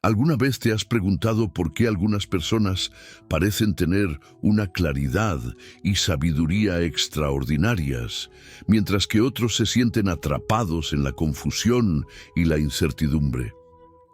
¿Alguna vez te has preguntado por qué algunas personas parecen tener una claridad y sabiduría extraordinarias, mientras que otros se sienten atrapados en la confusión y la incertidumbre?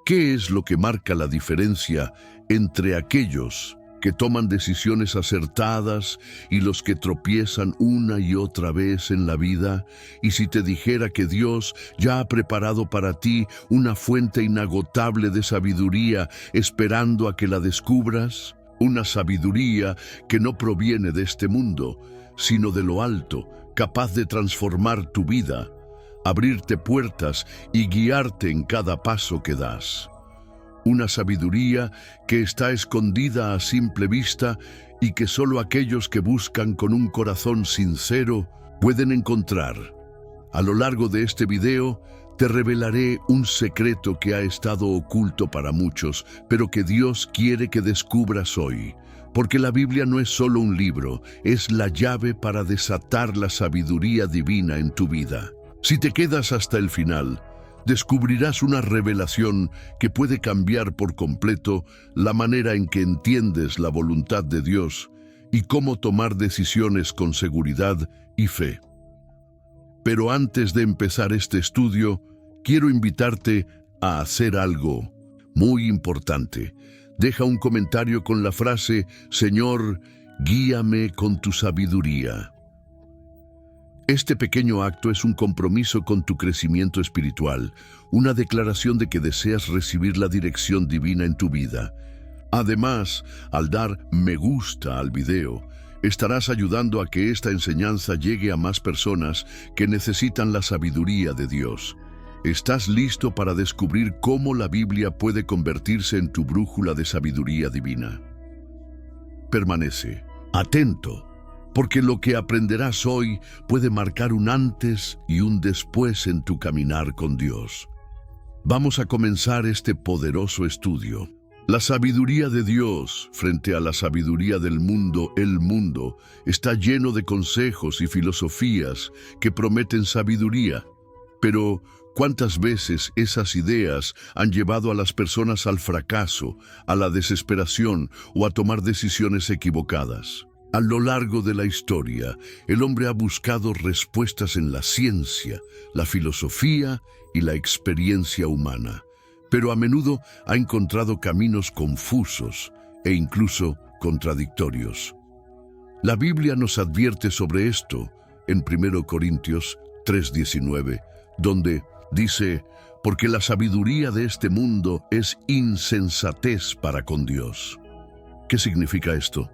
¿Qué es lo que marca la diferencia entre aquellos que toman decisiones acertadas y los que tropiezan una y otra vez en la vida? Y si te dijera que Dios ya ha preparado para ti una fuente inagotable de sabiduría, esperando a que la descubras, una sabiduría que no proviene de este mundo, sino de lo alto, capaz de transformar tu vida, abrirte puertas y guiarte en cada paso que das. Una sabiduría que está escondida a simple vista y que solo aquellos que buscan con un corazón sincero pueden encontrar. A lo largo de este video, te revelaré un secreto que ha estado oculto para muchos, pero que Dios quiere que descubras hoy. Porque la Biblia no es solo un libro, es la llave para desatar la sabiduría divina en tu vida. Si te quedas hasta el final, descubrirás una revelación que puede cambiar por completo la manera en que entiendes la voluntad de Dios y cómo tomar decisiones con seguridad y fe. Pero antes de empezar este estudio, quiero invitarte a hacer algo muy importante. Deja un comentario con la frase: Señor, guíame con tu sabiduría. Este pequeño acto es un compromiso con tu crecimiento espiritual, una declaración de que deseas recibir la dirección divina en tu vida. Además, al dar me gusta al video, estarás ayudando a que esta enseñanza llegue a más personas que necesitan la sabiduría de Dios. ¿Estás listo para descubrir cómo la Biblia puede convertirse en tu brújula de sabiduría divina? Permanece atento, porque lo que aprenderás hoy puede marcar un antes y un después en tu caminar con Dios. Vamos a comenzar este poderoso estudio. La sabiduría de Dios frente a la sabiduría del mundo, el mundo, está lleno de consejos y filosofías que prometen sabiduría. Pero, ¿cuántas veces esas ideas han llevado a las personas al fracaso, a la desesperación o a tomar decisiones equivocadas? A lo largo de la historia, el hombre ha buscado respuestas en la ciencia, la filosofía y la experiencia humana, pero a menudo ha encontrado caminos confusos e incluso contradictorios. La Biblia nos advierte sobre esto en 1 Corintios 3:19, donde dice: porque la sabiduría de este mundo es insensatez para con Dios. ¿Qué significa esto?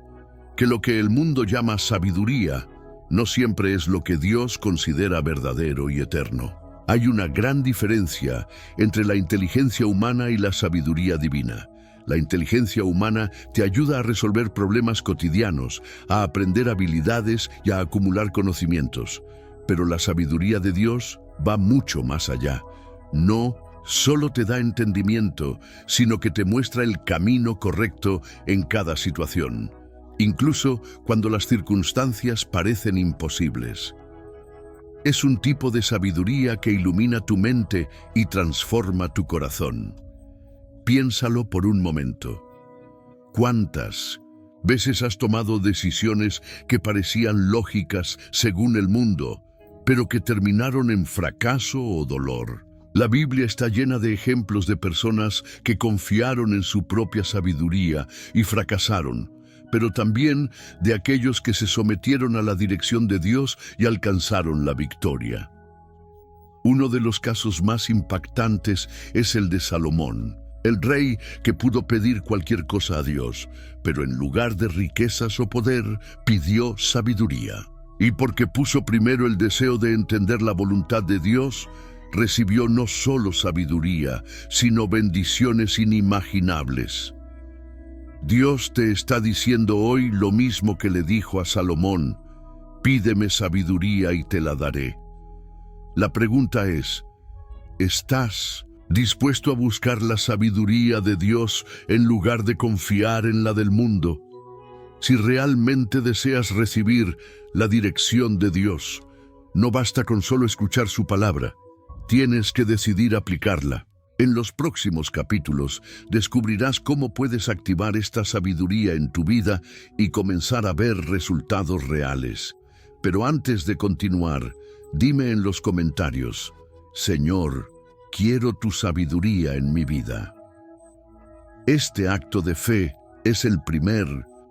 Que lo que el mundo llama sabiduría no siempre es lo que Dios considera verdadero y eterno. Hay una gran diferencia entre la inteligencia humana y la sabiduría divina. La inteligencia humana te ayuda a resolver problemas cotidianos, a aprender habilidades y a acumular conocimientos. Pero la sabiduría de Dios va mucho más allá. No solo te da entendimiento, sino que te muestra el camino correcto en cada situación, incluso cuando las circunstancias parecen imposibles. Es un tipo de sabiduría que ilumina tu mente y transforma tu corazón. Piénsalo por un momento. ¿Cuántas veces has tomado decisiones que parecían lógicas según el mundo, pero que terminaron en fracaso o dolor? La Biblia está llena de ejemplos de personas que confiaron en su propia sabiduría y fracasaron, pero también de aquellos que se sometieron a la dirección de Dios y alcanzaron la victoria. Uno de los casos más impactantes es el de Salomón, el rey que pudo pedir cualquier cosa a Dios, pero en lugar de riquezas o poder, pidió sabiduría. Y porque puso primero el deseo de entender la voluntad de Dios, recibió no solo sabiduría, sino bendiciones inimaginables. Dios te está diciendo hoy lo mismo que le dijo a Salomón: pídeme sabiduría y te la daré. La pregunta es: ¿estás dispuesto a buscar la sabiduría de Dios en lugar de confiar en la del mundo? Si realmente deseas recibir la dirección de Dios, no basta con solo escuchar su palabra, tienes que decidir aplicarla. En los próximos capítulos descubrirás cómo puedes activar esta sabiduría en tu vida y comenzar a ver resultados reales. Pero antes de continuar, dime en los comentarios: Señor, quiero tu sabiduría en mi vida. Este acto de fe es el primer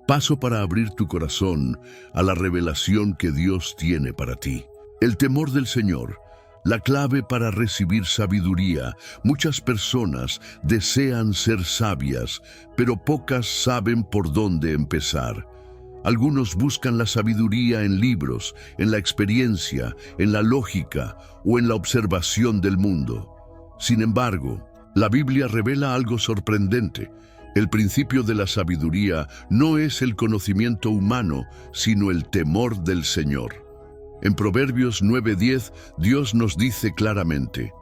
paso para abrir tu corazón a la revelación que Dios tiene para ti. El temor del Señor, la clave para recibir sabiduría. Muchas personas desean ser sabias, pero pocas saben por dónde empezar. Algunos buscan la sabiduría en libros, en la experiencia, en la lógica o en la observación del mundo. Sin embargo, la Biblia revela algo sorprendente. El principio de la sabiduría no es el conocimiento humano, sino el temor del Señor. En Proverbios 9:10, Dios nos dice claramente: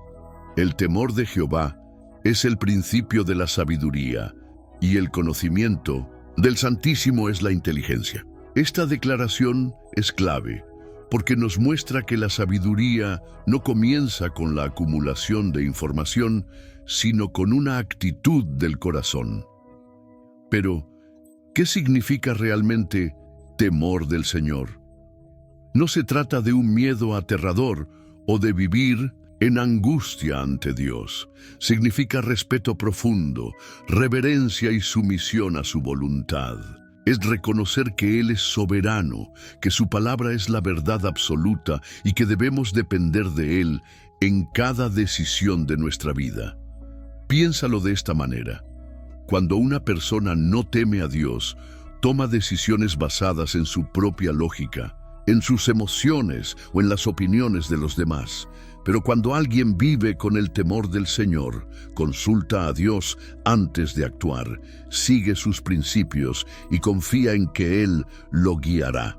el temor de Jehová es el principio de la sabiduría, y el conocimiento del Santísimo es la inteligencia. Esta declaración es clave, porque nos muestra que la sabiduría no comienza con la acumulación de información, sino con una actitud del corazón. Pero, ¿qué significa realmente temor del Señor? No se trata de un miedo aterrador o de vivir en angustia ante Dios. Significa respeto profundo, reverencia y sumisión a su voluntad. Es reconocer que Él es soberano, que su palabra es la verdad absoluta y que debemos depender de Él en cada decisión de nuestra vida. Piénsalo de esta manera: cuando una persona no teme a Dios, toma decisiones basadas en su propia lógica, en sus emociones o en las opiniones de los demás. Pero cuando alguien vive con el temor del Señor, consulta a Dios antes de actuar, sigue sus principios y confía en que Él lo guiará.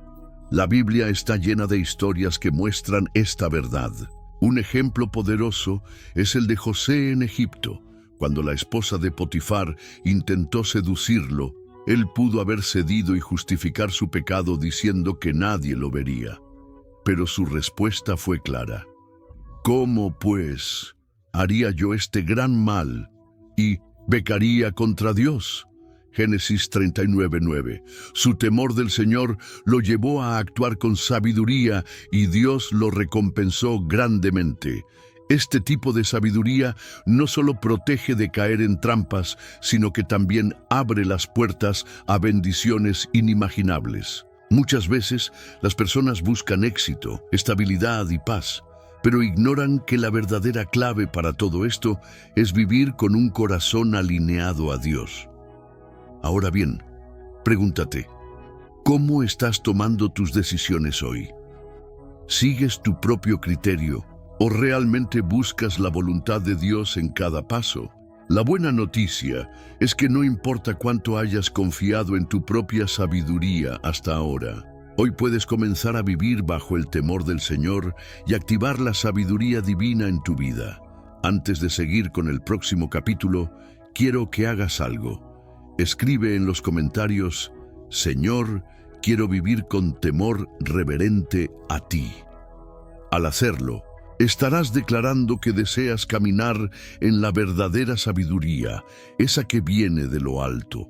La Biblia está llena de historias que muestran esta verdad. Un ejemplo poderoso es el de José en Egipto. Cuando la esposa de Potifar intentó seducirlo, él pudo haber cedido y justificar su pecado diciendo que nadie lo vería. Pero su respuesta fue clara: ¿cómo, pues, haría yo este gran mal y pecaría contra Dios? Génesis 39:9. Su temor del Señor lo llevó a actuar con sabiduría y Dios lo recompensó grandemente. Este tipo de sabiduría no solo protege de caer en trampas, sino que también abre las puertas a bendiciones inimaginables. Muchas veces las personas buscan éxito, estabilidad y paz, pero ignoran que la verdadera clave para todo esto es vivir con un corazón alineado a Dios. Ahora bien, pregúntate: ¿cómo estás tomando tus decisiones hoy? ¿Sigues tu propio criterio o realmente buscas la voluntad de Dios en cada paso? La buena noticia es que no importa cuánto hayas confiado en tu propia sabiduría hasta ahora, hoy puedes comenzar a vivir bajo el temor del Señor y activar la sabiduría divina en tu vida. Antes de seguir con el próximo capítulo, quiero que hagas algo. Escribe en los comentarios: Señor, quiero vivir con temor reverente a ti. Al hacerlo, estarás declarando que deseas caminar en la verdadera sabiduría, esa que viene de lo alto.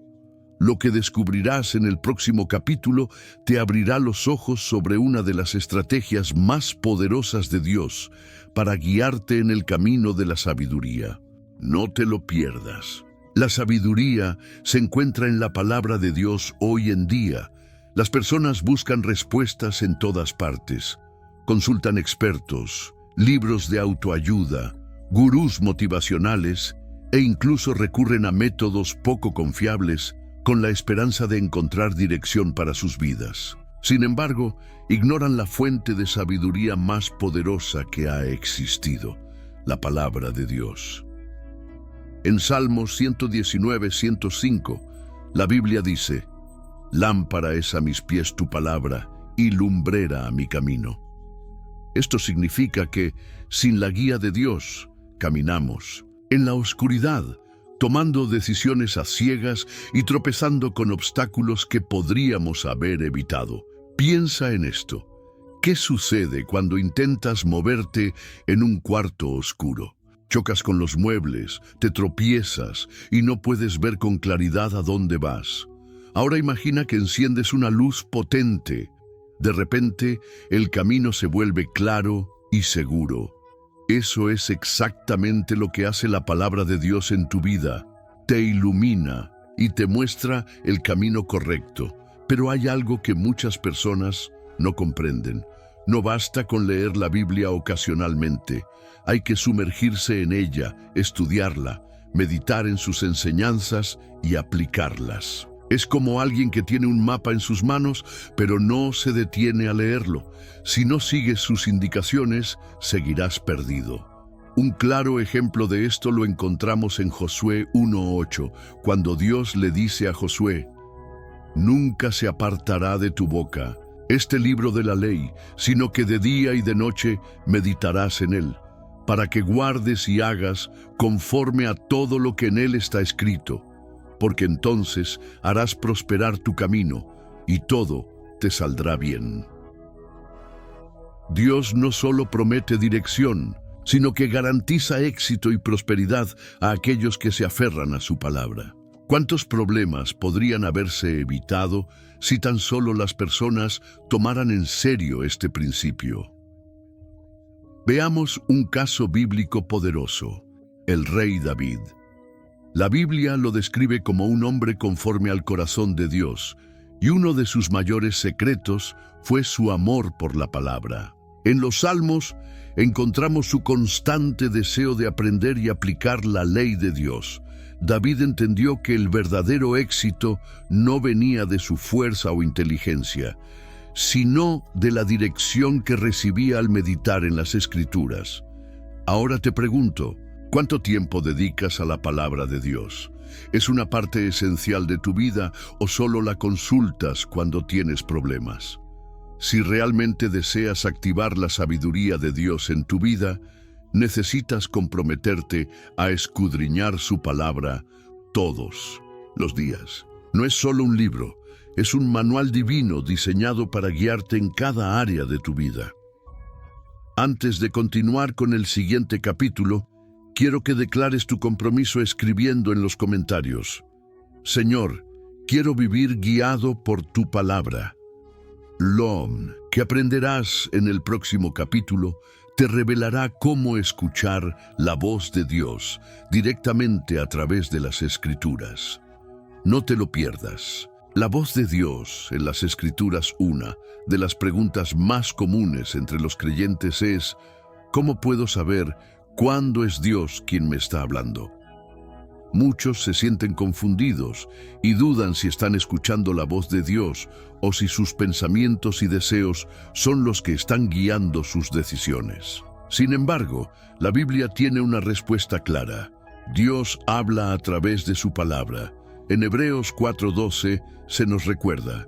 Lo que descubrirás en el próximo capítulo te abrirá los ojos sobre una de las estrategias más poderosas de Dios para guiarte en el camino de la sabiduría. No te lo pierdas. La sabiduría se encuentra en la palabra de Dios hoy en día. Las personas buscan respuestas en todas partes. Consultan expertos, libros de autoayuda, gurús motivacionales e incluso recurren a métodos poco confiables con la esperanza de encontrar dirección para sus vidas. Sin embargo, ignoran la fuente de sabiduría más poderosa que ha existido, la palabra de Dios. En Salmos 119:105, la Biblia dice: «Lámpara es a mis pies tu palabra y lumbrera a mi camino». Esto significa que, sin la guía de Dios, caminamos en la oscuridad, tomando decisiones a ciegas y tropezando con obstáculos que podríamos haber evitado. Piensa en esto. ¿Qué sucede cuando intentas moverte en un cuarto oscuro? Chocas con los muebles, te tropiezas y no puedes ver con claridad a dónde vas. Ahora imagina que enciendes una luz potente. De repente, el camino se vuelve claro y seguro. Eso es exactamente lo que hace la palabra de Dios en tu vida. Te ilumina y te muestra el camino correcto. Pero hay algo que muchas personas no comprenden. No basta con leer la Biblia ocasionalmente. Hay que sumergirse en ella, estudiarla, meditar en sus enseñanzas y aplicarlas. Es como alguien que tiene un mapa en sus manos, pero no se detiene a leerlo. Si no sigues sus indicaciones, seguirás perdido. Un claro ejemplo de esto lo encontramos en Josué 1:8, cuando Dios le dice a Josué: «Nunca se apartará de tu boca este libro de la ley, sino que de día y de noche meditarás en él, para que guardes y hagas conforme a todo lo que en él está escrito, porque entonces harás prosperar tu camino y todo te saldrá bien». Dios no solo promete dirección, sino que garantiza éxito y prosperidad a aquellos que se aferran a su palabra. ¿Cuántos problemas podrían haberse evitado si tan solo las personas tomaran en serio este principio? Veamos un caso bíblico poderoso: el rey David. La Biblia lo describe como un hombre conforme al corazón de Dios, y uno de sus mayores secretos fue su amor por la palabra. En los Salmos encontramos su constante deseo de aprender y aplicar la ley de Dios. David entendió que el verdadero éxito no venía de su fuerza o inteligencia, sino de la dirección que recibía al meditar en las Escrituras. Ahora te pregunto, ¿cuánto tiempo dedicas a la palabra de Dios? ¿Es una parte esencial de tu vida o solo la consultas cuando tienes problemas? Si realmente deseas activar la sabiduría de Dios en tu vida, necesitas comprometerte a escudriñar su palabra todos los días. No es solo un libro, es un manual divino diseñado para guiarte en cada área de tu vida. Antes de continuar con el siguiente capítulo, quiero que declares tu compromiso escribiendo en los comentarios: «Señor, quiero vivir guiado por tu palabra». Lo que aprenderás en el próximo capítulo te revelará cómo escuchar la voz de Dios directamente a través de las Escrituras. No te lo pierdas. La voz de Dios en las Escrituras, una de las preguntas más comunes entre los creyentes es: ¿cómo puedo saber cuándo es Dios quien me está hablando? Muchos se sienten confundidos y dudan si están escuchando la voz de Dios o si sus pensamientos y deseos son los que están guiando sus decisiones. Sin embargo, la Biblia tiene una respuesta clara. Dios habla a través de su palabra. En Hebreos 4:12 se nos recuerda: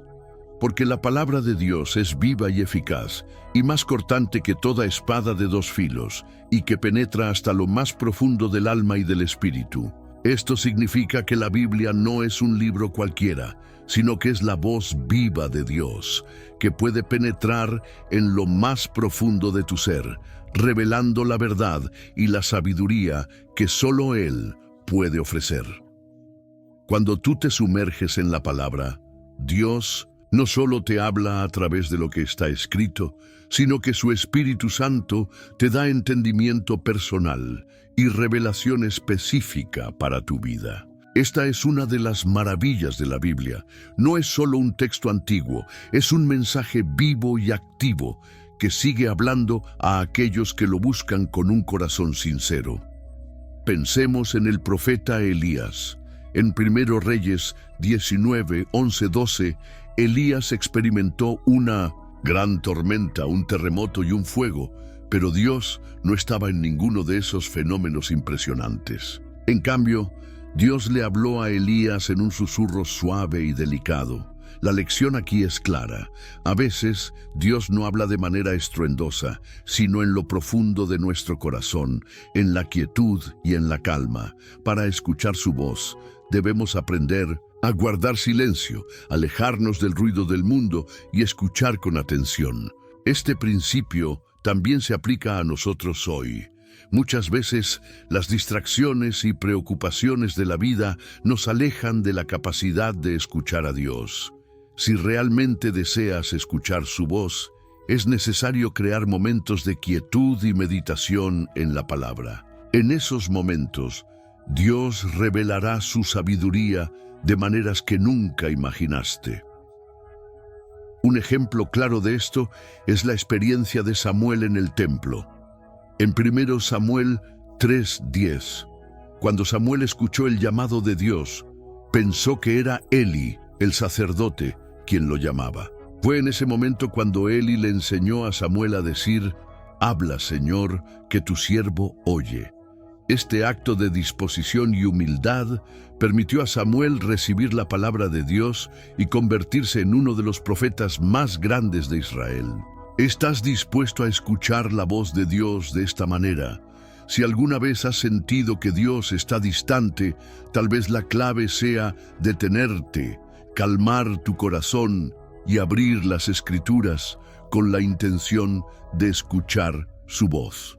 «Porque la palabra de Dios es viva y eficaz, y más cortante que toda espada de dos filos, y que penetra hasta lo más profundo del alma y del espíritu». Esto significa que la Biblia no es un libro cualquiera, sino que es la voz viva de Dios, que puede penetrar en lo más profundo de tu ser, revelando la verdad y la sabiduría que solo Él puede ofrecer. Cuando tú te sumerges en la palabra, Dios no solo te habla a través de lo que está escrito, sino que su Espíritu Santo te da entendimiento personal y revelación específica para tu vida. Esta es una de las maravillas de la Biblia. No es solo un texto antiguo, es un mensaje vivo y activo que sigue hablando a aquellos que lo buscan con un corazón sincero. Pensemos en el profeta Elías. En 1 Reyes 19, 11, 12, Elías experimentó una gran tormenta, un terremoto y un fuego, pero Dios no estaba en ninguno de esos fenómenos impresionantes. En cambio, Dios le habló a Elías en un susurro suave y delicado. La lección aquí es clara. A veces, Dios no habla de manera estruendosa, sino en lo profundo de nuestro corazón, en la quietud y en la calma. Para escuchar su voz, debemos aprender a guardar silencio, alejarnos del ruido del mundo y escuchar con atención. Este principio también se aplica a nosotros hoy. Muchas veces las distracciones y preocupaciones de la vida nos alejan de la capacidad de escuchar a Dios. Si realmente deseas escuchar su voz, es necesario crear momentos de quietud y meditación en la palabra. En esos momentos, Dios revelará su sabiduría de maneras que nunca imaginaste. Un ejemplo claro de esto es la experiencia de Samuel en el templo. En 1 Samuel 3:10, cuando Samuel escuchó el llamado de Dios, pensó que era Eli, el sacerdote, quien lo llamaba. Fue en ese momento cuando Eli le enseñó a Samuel a decir: «Habla, Señor, que tu siervo oye». Este acto de disposición y humildad permitió a Samuel recibir la palabra de Dios y convertirse en uno de los profetas más grandes de Israel. ¿Estás dispuesto a escuchar la voz de Dios de esta manera? Si alguna vez has sentido que Dios está distante, tal vez la clave sea detenerte, calmar tu corazón y abrir las Escrituras con la intención de escuchar su voz.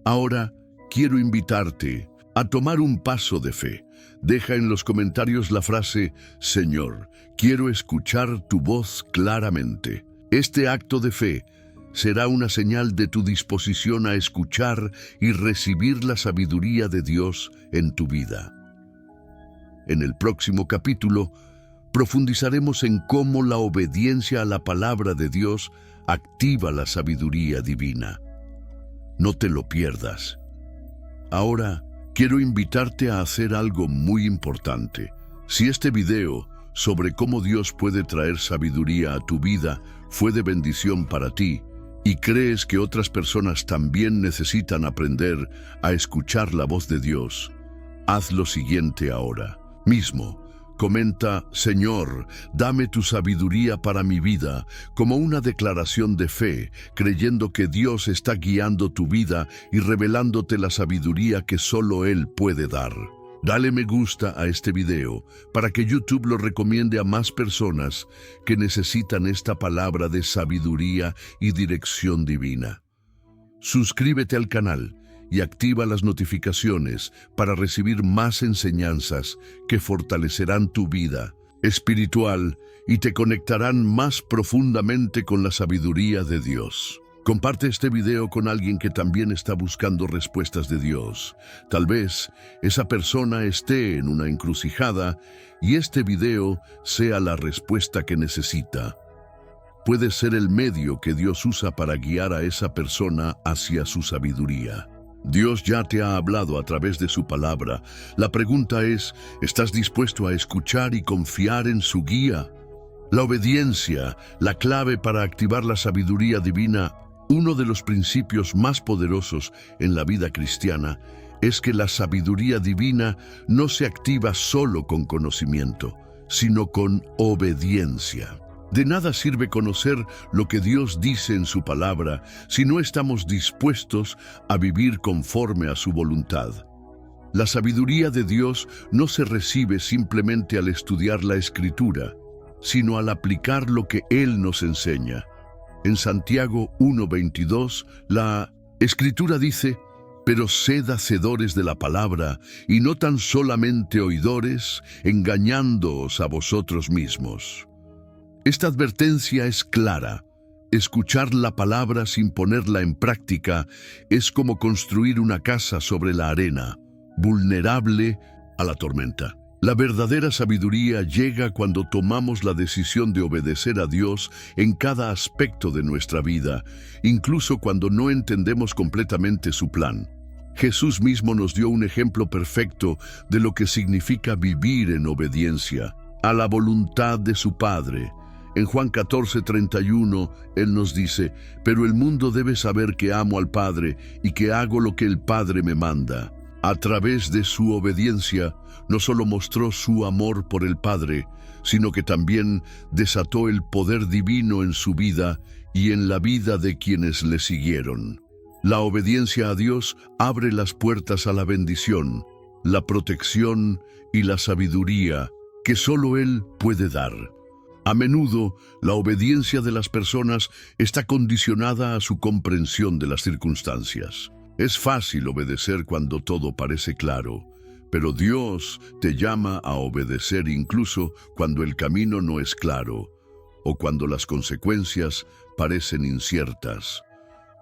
Ahora, quiero invitarte a tomar un paso de fe. Deja en los comentarios la frase: «Señor, quiero escuchar tu voz claramente». Este acto de fe será una señal de tu disposición a escuchar y recibir la sabiduría de Dios en tu vida. En el próximo capítulo, profundizaremos en cómo la obediencia a la palabra de Dios activa la sabiduría divina. No te lo pierdas. Ahora, quiero invitarte a hacer algo muy importante. Si este video sobre cómo Dios puede traer sabiduría a tu vida fue de bendición para ti y crees que otras personas también necesitan aprender a escuchar la voz de Dios, haz lo siguiente ahora mismo. Comenta: «Señor, dame tu sabiduría para mi vida», como una declaración de fe, creyendo que Dios está guiando tu vida y revelándote la sabiduría que solo Él puede dar. Dale me gusta a este video para que YouTube lo recomiende a más personas que necesitan esta palabra de sabiduría y dirección divina. Suscríbete al canal y activa las notificaciones para recibir más enseñanzas que fortalecerán tu vida espiritual y te conectarán más profundamente con la sabiduría de Dios. Comparte este video con alguien que también está buscando respuestas de Dios. Tal vez esa persona esté en una encrucijada y este video sea la respuesta que necesita. Puede ser el medio que Dios usa para guiar a esa persona hacia su sabiduría. Dios ya te ha hablado a través de su palabra. La pregunta es: ¿estás dispuesto a escuchar y confiar en su guía? La obediencia, la clave para activar la sabiduría divina. Uno de los principios más poderosos en la vida cristiana es que la sabiduría divina no se activa solo con conocimiento, sino con obediencia. De nada sirve conocer lo que Dios dice en su palabra si no estamos dispuestos a vivir conforme a su voluntad. La sabiduría de Dios no se recibe simplemente al estudiar la Escritura, sino al aplicar lo que Él nos enseña. En Santiago 1:22, la Escritura dice: «Pero sed hacedores de la palabra, y no tan solamente oidores, engañándoos a vosotros mismos». Esta advertencia es clara. Escuchar la palabra sin ponerla en práctica es como construir una casa sobre la arena, vulnerable a la tormenta. La verdadera sabiduría llega cuando tomamos la decisión de obedecer a Dios en cada aspecto de nuestra vida, incluso cuando no entendemos completamente su plan. Jesús mismo nos dio un ejemplo perfecto de lo que significa vivir en obediencia a la voluntad de su Padre. En Juan 14:31, Él nos dice: «Pero el mundo debe saber que amo al Padre y que hago lo que el Padre me manda». A través de su obediencia, no solo mostró su amor por el Padre, sino que también desató el poder divino en su vida y en la vida de quienes le siguieron. La obediencia a Dios abre las puertas a la bendición, la protección y la sabiduría que solo Él puede dar. A menudo, la obediencia de las personas está condicionada a su comprensión de las circunstancias. Es fácil obedecer cuando todo parece claro, pero Dios te llama a obedecer incluso cuando el camino no es claro o cuando las consecuencias parecen inciertas.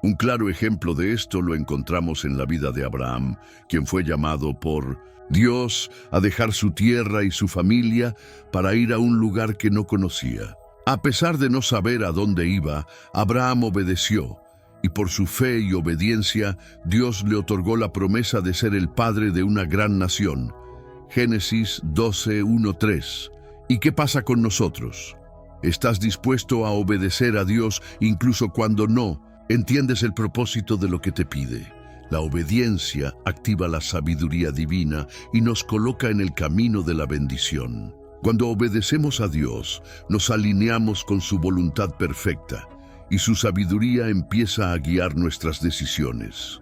Un claro ejemplo de esto lo encontramos en la vida de Abraham, quien fue llamado por Dios a dejar su tierra y su familia para ir a un lugar que no conocía. A pesar de no saber a dónde iba, Abraham obedeció, y por su fe y obediencia, Dios le otorgó la promesa de ser el padre de una gran nación. Génesis 12:1-3. ¿Y qué pasa con nosotros? ¿Estás dispuesto a obedecer a Dios incluso cuando no entiendes el propósito de lo que te pide? La obediencia activa la sabiduría divina y nos coloca en el camino de la bendición. Cuando obedecemos a Dios, nos alineamos con su voluntad perfecta y su sabiduría empieza a guiar nuestras decisiones.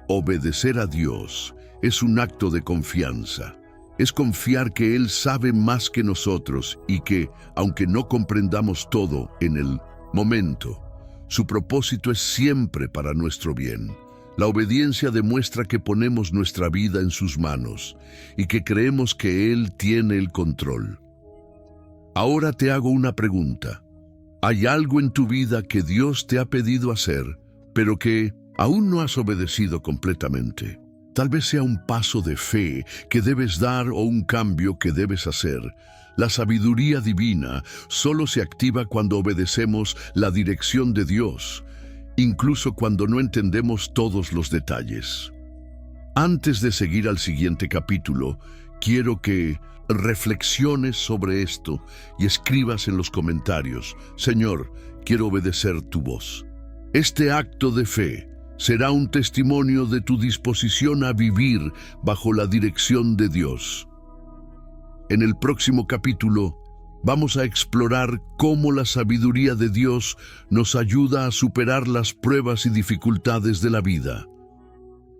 Obedecer a Dios es un acto de confianza. Es confiar que Él sabe más que nosotros y que, aunque no comprendamos todo en el momento, su propósito es siempre para nuestro bien. La obediencia demuestra que ponemos nuestra vida en sus manos y que creemos que Él tiene el control. Ahora te hago una pregunta. ¿Hay algo en tu vida que Dios te ha pedido hacer, pero que aún no has obedecido completamente? Tal vez sea un paso de fe que debes dar o un cambio que debes hacer. La sabiduría divina solo se activa cuando obedecemos la dirección de Dios, incluso cuando no entendemos todos los detalles. Antes de seguir al siguiente capítulo, quiero que reflexiones sobre esto y escribas en los comentarios: Señor, quiero obedecer tu voz. Este acto de fe será un testimonio de tu disposición a vivir bajo la dirección de Dios. En el próximo capítulo vamos a explorar cómo la sabiduría de Dios nos ayuda a superar las pruebas y dificultades de la vida.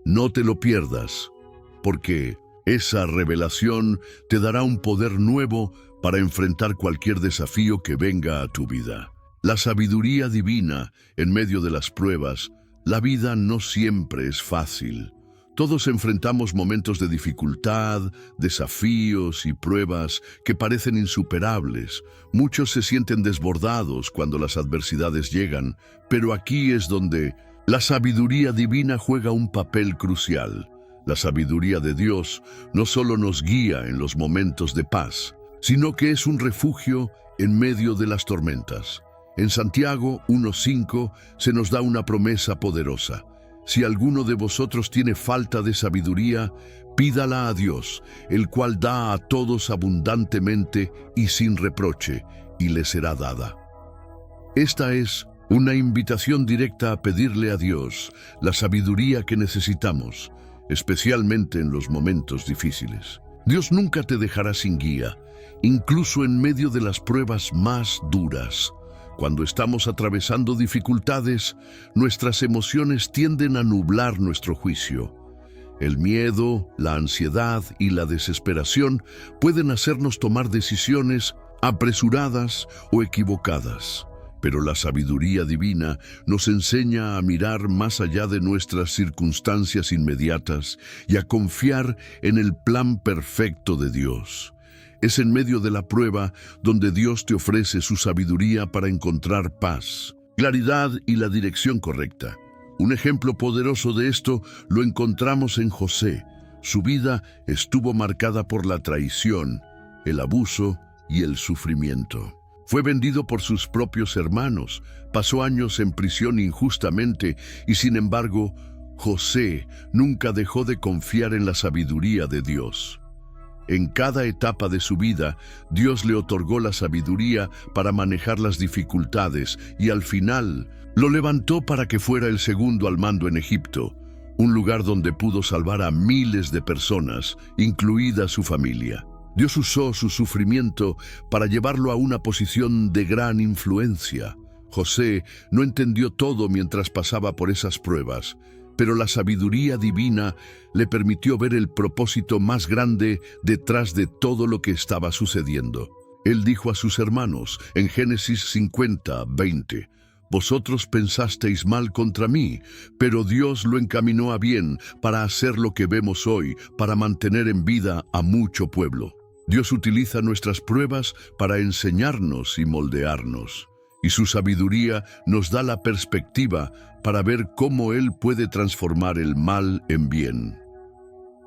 No te lo pierdas, porque esa revelación te dará un poder nuevo para enfrentar cualquier desafío que venga a tu vida. La sabiduría divina en medio de las pruebas. La vida no siempre es fácil. Todos enfrentamos momentos de dificultad, desafíos y pruebas que parecen insuperables. Muchos se sienten desbordados cuando las adversidades llegan, pero aquí es donde la sabiduría divina juega un papel crucial. La sabiduría de Dios no solo nos guía en los momentos de paz, sino que es un refugio en medio de las tormentas. En Santiago 1:5 se nos da una promesa poderosa. Si alguno de vosotros tiene falta de sabiduría, pídala a Dios, el cual da a todos abundantemente y sin reproche, y le será dada. Esta es una invitación directa a pedirle a Dios la sabiduría que necesitamos, especialmente en los momentos difíciles. Dios nunca te dejará sin guía, incluso en medio de las pruebas más duras. Cuando estamos atravesando dificultades, nuestras emociones tienden a nublar nuestro juicio. El miedo, la ansiedad y la desesperación pueden hacernos tomar decisiones apresuradas o equivocadas. Pero la sabiduría divina nos enseña a mirar más allá de nuestras circunstancias inmediatas y a confiar en el plan perfecto de Dios. Es en medio de la prueba donde Dios te ofrece su sabiduría para encontrar paz, claridad y la dirección correcta. Un ejemplo poderoso de esto lo encontramos en José. Su vida estuvo marcada por la traición, el abuso y el sufrimiento. Fue vendido por sus propios hermanos, pasó años en prisión injustamente y sin embargo, José nunca dejó de confiar en la sabiduría de Dios. En cada etapa de su vida, Dios le otorgó la sabiduría para manejar las dificultades y al final lo levantó para que fuera el segundo al mando en Egipto, un lugar donde pudo salvar a miles de personas, incluida su familia. Dios usó su sufrimiento para llevarlo a una posición de gran influencia. José no entendió todo mientras pasaba por esas pruebas, pero la sabiduría divina le permitió ver el propósito más grande detrás de todo lo que estaba sucediendo. Él dijo a sus hermanos en Génesis 50:20, Vosotros pensasteis mal contra mí, pero Dios lo encaminó a bien para hacer lo que vemos hoy, para mantener en vida a mucho pueblo. Dios utiliza nuestras pruebas para enseñarnos y moldearnos, y su sabiduría nos da la perspectiva para ver cómo Él puede transformar el mal en bien.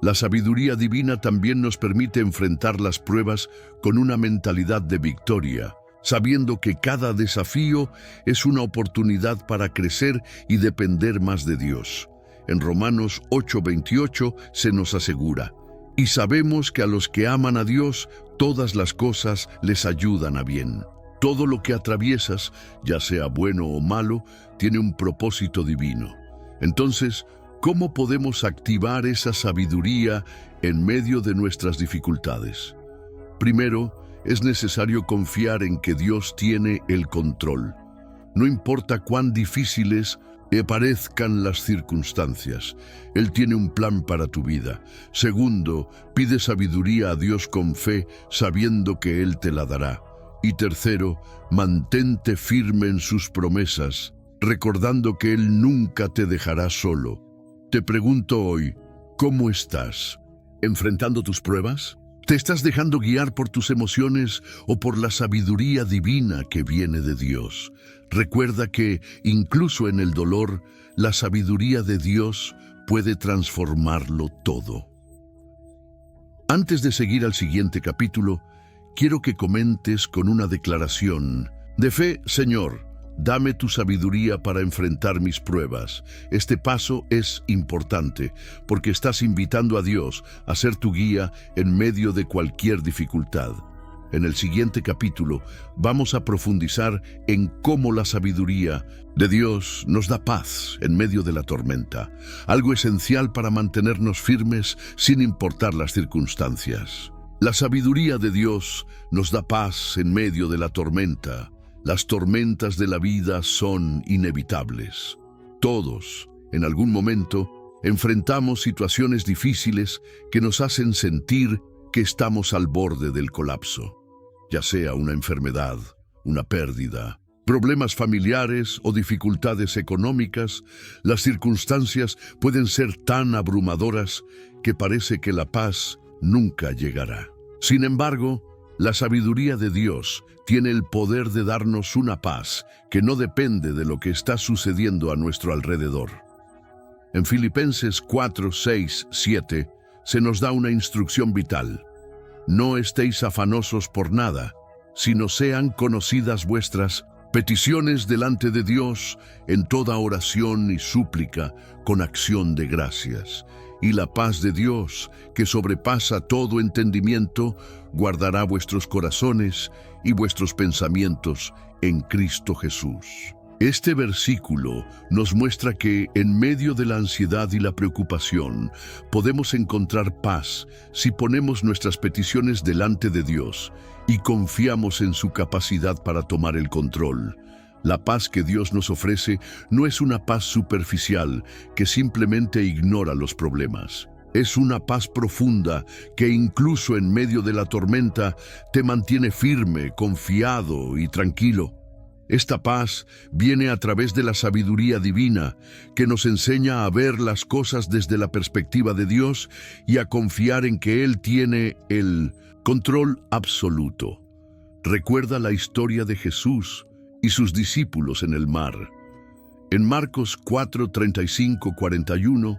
La sabiduría divina también nos permite enfrentar las pruebas con una mentalidad de victoria, sabiendo que cada desafío es una oportunidad para crecer y depender más de Dios. En Romanos 8:28 se nos asegura: y sabemos que a los que aman a Dios, todas las cosas les ayudan a bien. Todo lo que atraviesas, ya sea bueno o malo, tiene un propósito divino. Entonces, ¿cómo podemos activar esa sabiduría en medio de nuestras dificultades? Primero, es necesario confiar en que Dios tiene el control. No importa cuán difíciles parezcan las circunstancias, Él tiene un plan para tu vida. Segundo, pide sabiduría a Dios con fe, sabiendo que Él te la dará. Y tercero, mantente firme en sus promesas, recordando que Él nunca te dejará solo. Te pregunto hoy, ¿cómo estás? ¿Enfrentando tus pruebas? ¿Te estás dejando guiar por tus emociones o por la sabiduría divina que viene de Dios? Recuerda que, incluso en el dolor, la sabiduría de Dios puede transformarlo todo. Antes de seguir al siguiente capítulo, quiero que comentes con una declaración de fe: Señor, dame tu sabiduría para enfrentar mis pruebas. Este paso es importante porque estás invitando a Dios a ser tu guía en medio de cualquier dificultad. En el siguiente capítulo vamos a profundizar en cómo la sabiduría de Dios nos da paz en medio de la tormenta, algo esencial para mantenernos firmes sin importar las circunstancias. La sabiduría de Dios nos da paz en medio de la tormenta. Las tormentas de la vida son inevitables. Todos, en algún momento, enfrentamos situaciones difíciles que nos hacen sentir que estamos al borde del colapso, ya sea una enfermedad, una pérdida, problemas familiares o dificultades económicas. Las circunstancias pueden ser tan abrumadoras que parece que la paz nunca llegará. Sin embargo, la sabiduría de Dios tiene el poder de darnos una paz que no depende de lo que está sucediendo a nuestro alrededor. En Filipenses 4, 6, 7 se nos da una instrucción vital: no estéis afanosos por nada, sino sean conocidas vuestras peticiones delante de Dios en toda oración y súplica con acción de gracias. Y la paz de Dios, que sobrepasa todo entendimiento, guardará vuestros corazones y vuestros pensamientos en Cristo Jesús. Este versículo nos muestra que en medio de la ansiedad y la preocupación podemos encontrar paz si ponemos nuestras peticiones delante de Dios y confiamos en su capacidad para tomar el control. La paz que Dios nos ofrece no es una paz superficial que simplemente ignora los problemas. Es una paz profunda que incluso en medio de la tormenta te mantiene firme, confiado y tranquilo. Esta paz viene a través de la sabiduría divina que nos enseña a ver las cosas desde la perspectiva de Dios y a confiar en que Él tiene el control absoluto. Recuerda la historia de Jesús y sus discípulos en el mar. En Marcos 4, 35, 41,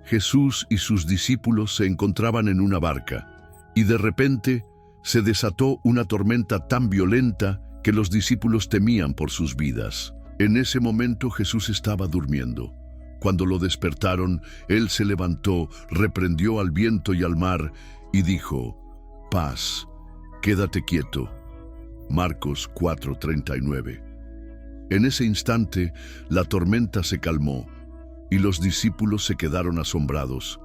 Jesús y sus discípulos se encontraban en una barca, y de repente se desató una tormenta tan violenta que los discípulos temían por sus vidas. En ese momento Jesús estaba durmiendo. Cuando lo despertaron, Él se levantó, reprendió al viento y al mar, y dijo: paz, quédate quieto. Marcos 4:39. En ese instante, la tormenta se calmó y los discípulos se quedaron asombrados.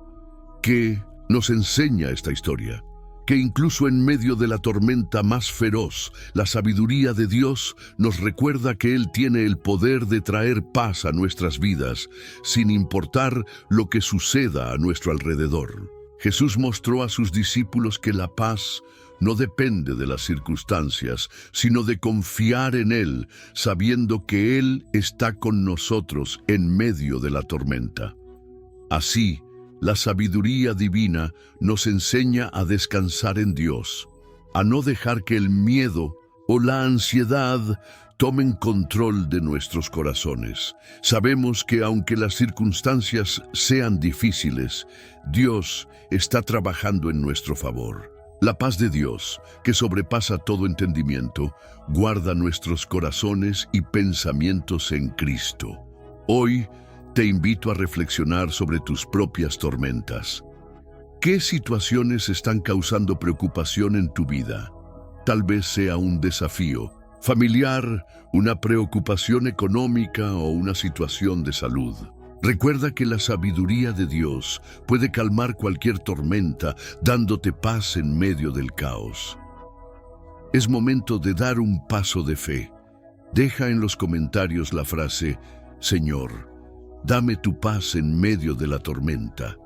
¿Qué nos enseña esta historia? Que incluso en medio de la tormenta más feroz, la sabiduría de Dios nos recuerda que Él tiene el poder de traer paz a nuestras vidas, sin importar lo que suceda a nuestro alrededor. Jesús mostró a sus discípulos que la paz no depende de las circunstancias, sino de confiar en Él, sabiendo que Él está con nosotros en medio de la tormenta. Así, la sabiduría divina nos enseña a descansar en Dios, a no dejar que el miedo o la ansiedad tomen control de nuestros corazones. Sabemos que aunque las circunstancias sean difíciles, Dios está trabajando en nuestro favor. La paz de Dios, que sobrepasa todo entendimiento, guarda nuestros corazones y pensamientos en Cristo. Hoy te invito a reflexionar sobre tus propias tormentas. ¿Qué situaciones están causando preocupación en tu vida? Tal vez sea un desafío familiar, una preocupación económica o una situación de salud. Recuerda que la sabiduría de Dios puede calmar cualquier tormenta, dándote paz en medio del caos. Es momento de dar un paso de fe. Deja en los comentarios la frase, Señor, dame tu paz en medio de la tormenta.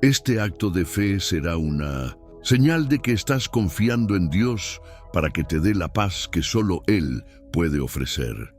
Este acto de fe será una señal de que estás confiando en Dios para que te dé la paz que solo Él puede ofrecer.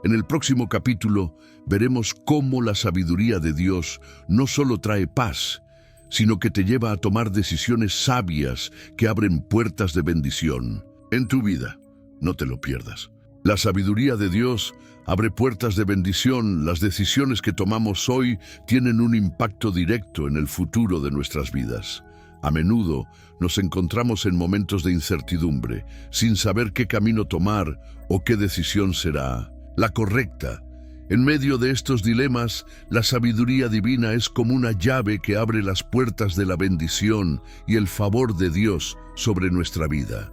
En el próximo capítulo veremos cómo la sabiduría de Dios no solo trae paz, sino que te lleva a tomar decisiones sabias que abren puertas de bendición en tu vida. No te lo pierdas. La sabiduría de Dios abre puertas de bendición. Las decisiones que tomamos hoy tienen un impacto directo en el futuro de nuestras vidas. A menudo nos encontramos en momentos de incertidumbre, sin saber qué camino tomar o qué decisión será la correcta. En medio de estos dilemas, la sabiduría divina es como una llave que abre las puertas de la bendición y el favor de Dios sobre nuestra vida.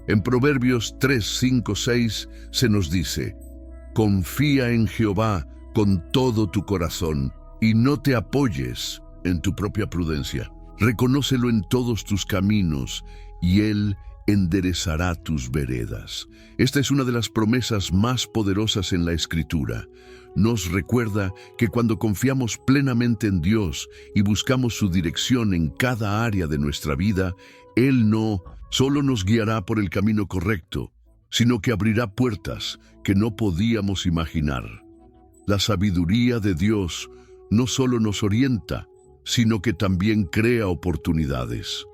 En Proverbios 3, 5, 6 se nos dice, confía en Jehová con todo tu corazón y no te apoyes en tu propia prudencia. Reconócelo en todos tus caminos y Él enderezará tus veredas. Esta es una de las promesas más poderosas en la Escritura. Nos recuerda que cuando confiamos plenamente en Dios y buscamos su dirección en cada área de nuestra vida, Él no solo nos guiará por el camino correcto, sino que abrirá puertas que no podíamos imaginar. La sabiduría de Dios no solo nos orienta, sino que también crea oportunidades.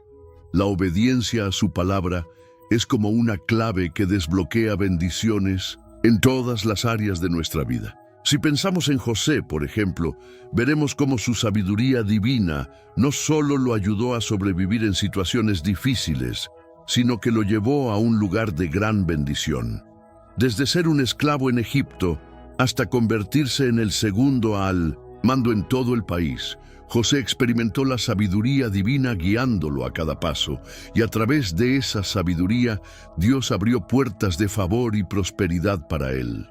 La obediencia a su palabra es como una clave que desbloquea bendiciones en todas las áreas de nuestra vida. Si pensamos en José, por ejemplo, veremos cómo su sabiduría divina no solo lo ayudó a sobrevivir en situaciones difíciles, sino que lo llevó a un lugar de gran bendición. Desde ser un esclavo en Egipto hasta convertirse en el segundo al mando en todo el país, José experimentó la sabiduría divina guiándolo a cada paso, y a través de esa sabiduría, Dios abrió puertas de favor y prosperidad para él.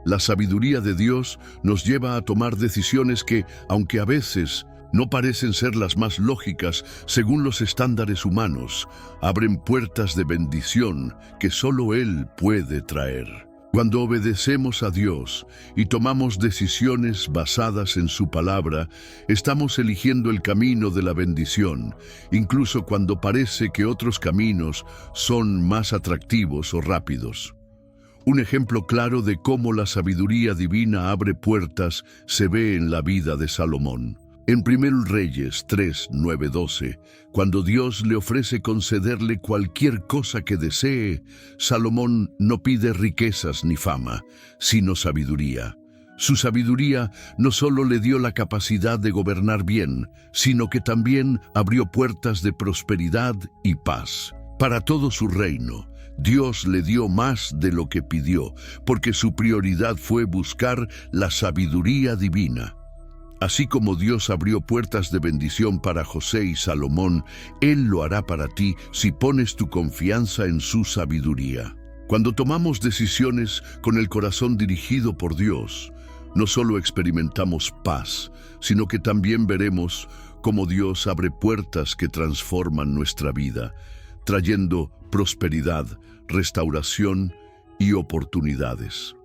La sabiduría de Dios nos lleva a tomar decisiones que, aunque a veces no parecen ser las más lógicas según los estándares humanos, abren puertas de bendición que solo Él puede traer. Cuando obedecemos a Dios y tomamos decisiones basadas en su palabra, estamos eligiendo el camino de la bendición, incluso cuando parece que otros caminos son más atractivos o rápidos. Un ejemplo claro de cómo la sabiduría divina abre puertas se ve en la vida de Salomón. En 1 Reyes 3, 9, 12, cuando Dios le ofrece concederle cualquier cosa que desee, Salomón no pide riquezas ni fama, sino sabiduría. Su sabiduría no solo le dio la capacidad de gobernar bien, sino que también abrió puertas de prosperidad y paz. Para todo su reino, Dios le dio más de lo que pidió, porque su prioridad fue buscar la sabiduría divina. Así como Dios abrió puertas de bendición para José y Salomón, Él lo hará para ti si pones tu confianza en su sabiduría. Cuando tomamos decisiones con el corazón dirigido por Dios, no solo experimentamos paz, sino que también veremos cómo Dios abre puertas que transforman nuestra vida, trayendo prosperidad, restauración y oportunidades.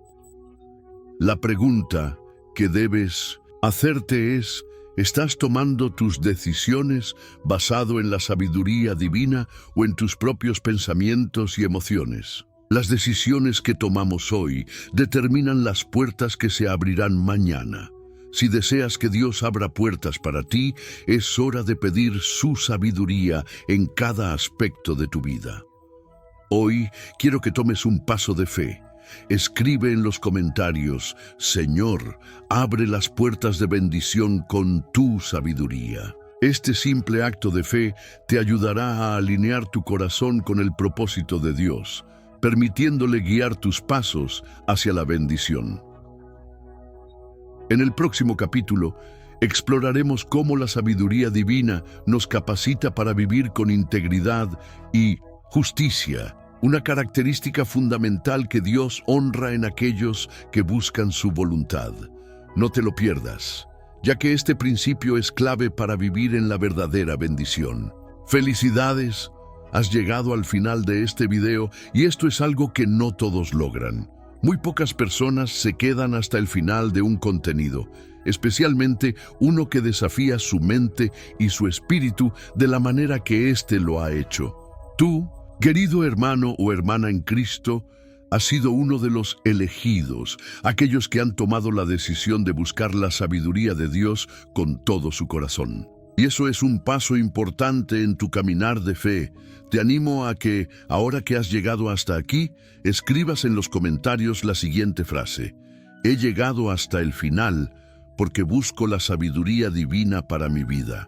La pregunta que debes hacerte es, ¿Estás tomando tus decisiones basado en la sabiduría divina o en tus propios pensamientos y emociones? Las decisiones que tomamos hoy determinan las puertas que se abrirán mañana. Si deseas que Dios abra puertas para ti, es hora de pedir su sabiduría en cada aspecto de tu vida. Hoy quiero que tomes un paso de fe. Escribe en los comentarios: Señor, abre las puertas de bendición con tu sabiduría. Este simple acto de fe te ayudará a alinear tu corazón con el propósito de Dios, permitiéndole guiar tus pasos hacia la bendición. En el próximo capítulo, exploraremos cómo la sabiduría divina nos capacita para vivir con integridad y justicia, una característica fundamental que Dios honra en aquellos que buscan su voluntad. No te lo pierdas, ya que este principio es clave para vivir en la verdadera bendición. ¡Felicidades! Has llegado al final de este video y esto es algo que no todos logran. Muy pocas personas se quedan hasta el final de un contenido, especialmente uno que desafía su mente y su espíritu de la manera que éste lo ha hecho. Tú, querido hermano o hermana en Cristo, has sido uno de los elegidos, aquellos que han tomado la decisión de buscar la sabiduría de Dios con todo su corazón. Y eso es un paso importante en tu caminar de fe. Te animo a que, ahora que has llegado hasta aquí, escribas en los comentarios la siguiente frase: he llegado hasta el final porque busco la sabiduría divina para mi vida.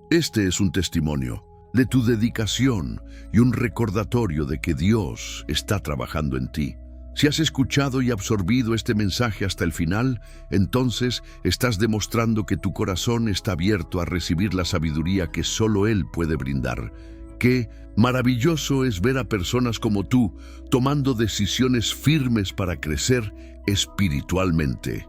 Este es un testimonio de tu dedicación y un recordatorio de que Dios está trabajando en ti. Si has escuchado y absorbido este mensaje hasta el final, entonces estás demostrando que tu corazón está abierto a recibir la sabiduría que solo Él puede brindar. Qué maravilloso es ver a personas como tú tomando decisiones firmes para crecer espiritualmente.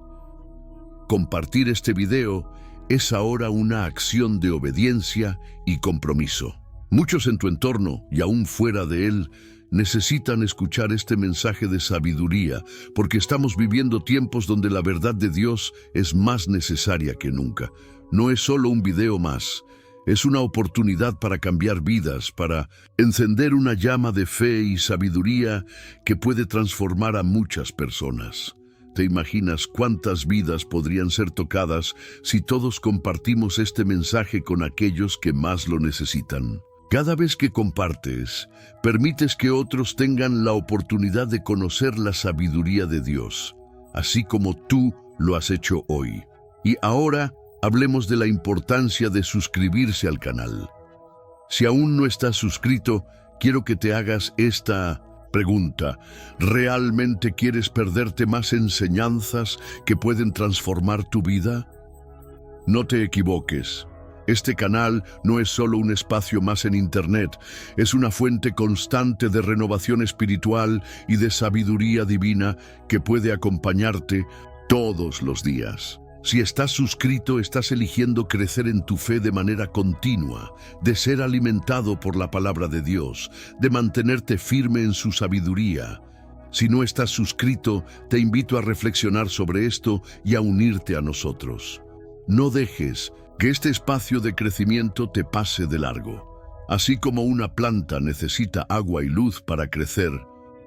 Compartir este video es ahora una acción de obediencia y compromiso. Muchos en tu entorno y aún fuera de él necesitan escuchar este mensaje de sabiduría, porque estamos viviendo tiempos donde la verdad de Dios es más necesaria que nunca. No es solo un video más, es una oportunidad para cambiar vidas, para encender una llama de fe y sabiduría que puede transformar a muchas personas. ¿Te imaginas cuántas vidas podrían ser tocadas si todos compartimos este mensaje con aquellos que más lo necesitan? Cada vez que compartes, permites que otros tengan la oportunidad de conocer la sabiduría de Dios, así como tú lo has hecho hoy. Y ahora, hablemos de la importancia de suscribirse al canal. Si aún no estás suscrito, quiero que te hagas esta pregunta: ¿realmente quieres perderte más enseñanzas que pueden transformar tu vida? No te equivoques. Este canal no es solo un espacio más en Internet, es una fuente constante de renovación espiritual y de sabiduría divina que puede acompañarte todos los días. Si estás suscrito, estás eligiendo crecer en tu fe de manera continua, de ser alimentado por la palabra de Dios, de mantenerte firme en su sabiduría. Si no estás suscrito, te invito a reflexionar sobre esto y a unirte a nosotros. No dejes que este espacio de crecimiento te pase de largo. Así como una planta necesita agua y luz para crecer,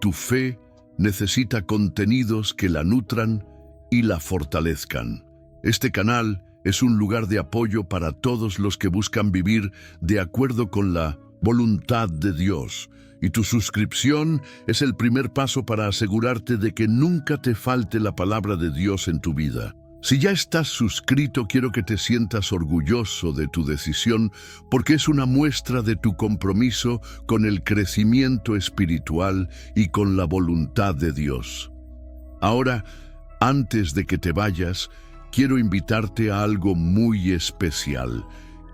tu fe necesita contenidos que la nutran y la fortalezcan. Este canal es un lugar de apoyo para todos los que buscan vivir de acuerdo con la voluntad de Dios, y tu suscripción es el primer paso para asegurarte de que nunca te falte la palabra de Dios en tu vida. Si ya estás suscrito, quiero que te sientas orgulloso de tu decisión, porque es una muestra de tu compromiso con el crecimiento espiritual y con la voluntad de Dios. Ahora, antes de que te vayas, quiero invitarte a algo muy especial.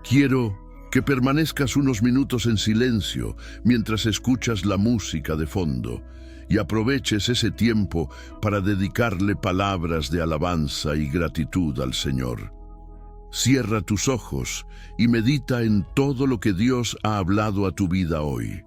Quiero que permanezcas unos minutos en silencio mientras escuchas la música de fondo y aproveches ese tiempo para dedicarle palabras de alabanza y gratitud al Señor. Cierra tus ojos y medita en todo lo que Dios ha hablado a tu vida hoy.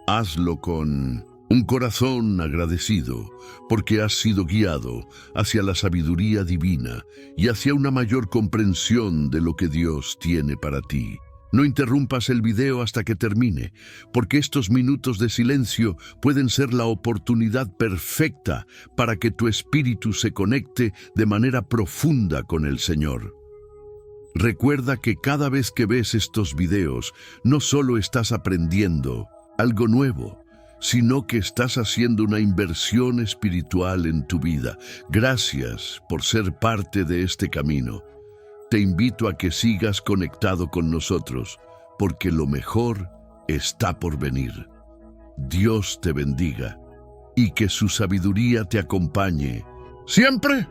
Hazlo con Un corazón agradecido porque has sido guiado hacia la sabiduría divina y hacia una mayor comprensión de lo que Dios tiene para ti. No interrumpas el video hasta que termine, porque estos minutos de silencio pueden ser la oportunidad perfecta para que tu espíritu se conecte de manera profunda con el Señor. Recuerda que cada vez que ves estos videos, no solo estás aprendiendo algo nuevo, sino que estás haciendo una inversión espiritual en tu vida. Gracias por ser parte de este camino. Te invito a que sigas conectado con nosotros, porque lo mejor está por venir. Dios te bendiga y que su sabiduría te acompañe siempre.